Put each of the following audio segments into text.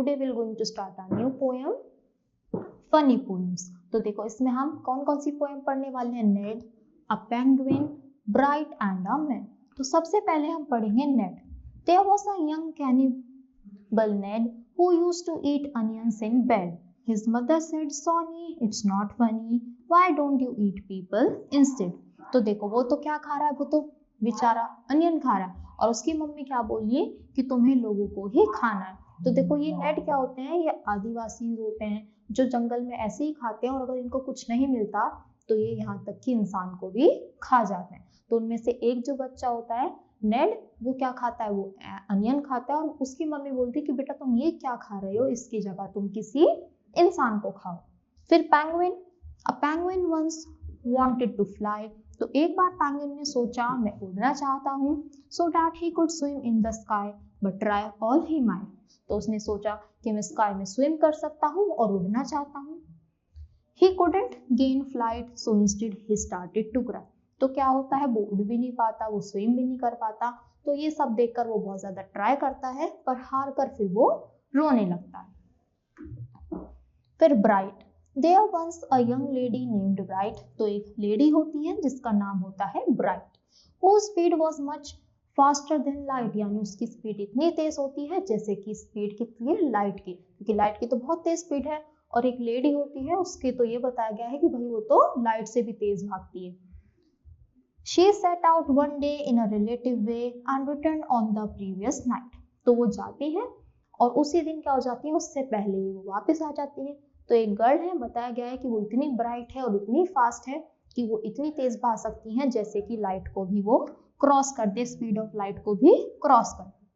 Today will going to start a new poem, funny poems. तो देखो इसमें हम कौन कौन सी पोएम पढ़ने वाले हैं, Ned, a penguin, bright and a man. तो सबसे पहले हम पढ़ेंगे Ned. There was a young cannibal Ned who used to eat onions in bed. His mother said, sonny it's not funny, why don't you eat people instead. तो देखो वो तो क्या खा रहा है, वो तो बेचारा अनियन खा रहा है, और उसकी मम्मी क्या बोली है कि तुम्हें लोगों को ही खाना है। तो देखो ये नेड क्या होते हैं, ये आदिवासी होते हैं जो जंगल में ऐसे ही खाते हैं, और अगर इनको कुछ नहीं मिलता तो ये यहाँ तक कि इंसान को भी खा जाते हैं। तो उनमें से एक जो बच्चा होता है नेड, वो क्या खाता है, वो अनियन खाता है, और उसकी मम्मी बोलती है कि बेटा तुम ये क्या खा रहे हो, इसकी जगह तुम किसी इंसान को खाओ। फिर penguin, a penguin once wanted to fly. तो एक बार पेंगुइन ने सोचा मैं उड़ना चाहता हूँ, so that he could swim in the sky but try all he might. तो उसने सोचा कि मैं स्काई में स्विम कर सकता हूँ और उड़ना चाहता हूँ। He couldn't gain flight, so instead he started to cry. तो क्या होता है, वो उड़ भी नहीं पाता, वो स्विम भी नहीं कर पाता। तो ये सब देखकर वो बहुत ज्यादा ट्राई करता है, पर हार कर फिर वो रोने लगता है। फिर Bright, there once a young lady named Bright. तो एक लेडी होती है जिसका नाम होता है Bright, whose speed was much faster than light. यानी उसकी स्पीड इतनी तेज होती है जैसे कि स्पीड कितनी है लाइट की, क्योंकि लाइट की तो बहुत तेज स्पीड है, और एक लेडी होती है उसके तो ये बताया गया है कि भाई वो तो लाइट से भी तेज भागती है। She set out one day in a relative way and returned on the previous night. तो वो जाती है और उसी दिन क्या हो जाती है, उससे पहले ही वो वापस आ जाती है। तो एक गर्ल है, बताया गया है कि वो इतनी ब्राइट है और इतनी फास्ट है कि वो इतनी तेज भाग सकती हैं जैसे कि लाइट को भी वो क्रॉस कर दे, स्पीड ऑफ लाइट को भी क्रॉस कर दे।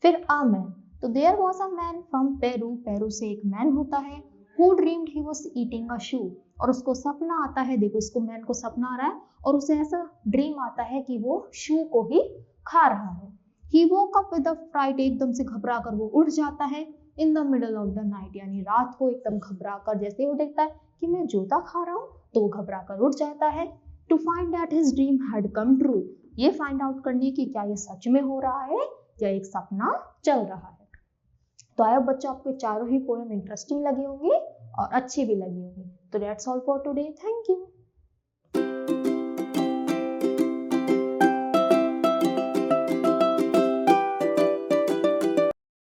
फिर अ मैन, तो there was a man from Peru. Peru से एक मैन होता है, who dreamed he was eating a shoe। और उसको सपना आता है, देखो इसको मैन को सपना आ रहा है और उसे ऐसा ड्रीम आता है कि वो शू को ही खा रहा है। He woke up with a fright, एकदम से घबरा कर वो उठ जाता है। In the middle of the night, यानी रात को एकदम घबरा कर, जैसे वो देखता है कि मैं जूता खा रहा हूँ तो वो घबरा कर उठ जाता है। To find that his dream had come true, ये फाइंड आउट करने की क्या ये सच में हो रहा है या एक सपना चल रहा है। तो आई होप बच्चों आपको चारों ही पोएम इंटरेस्टिंग लगी होंगी और अच्छी भी लगी होंगी। तो that's all for today, thank you.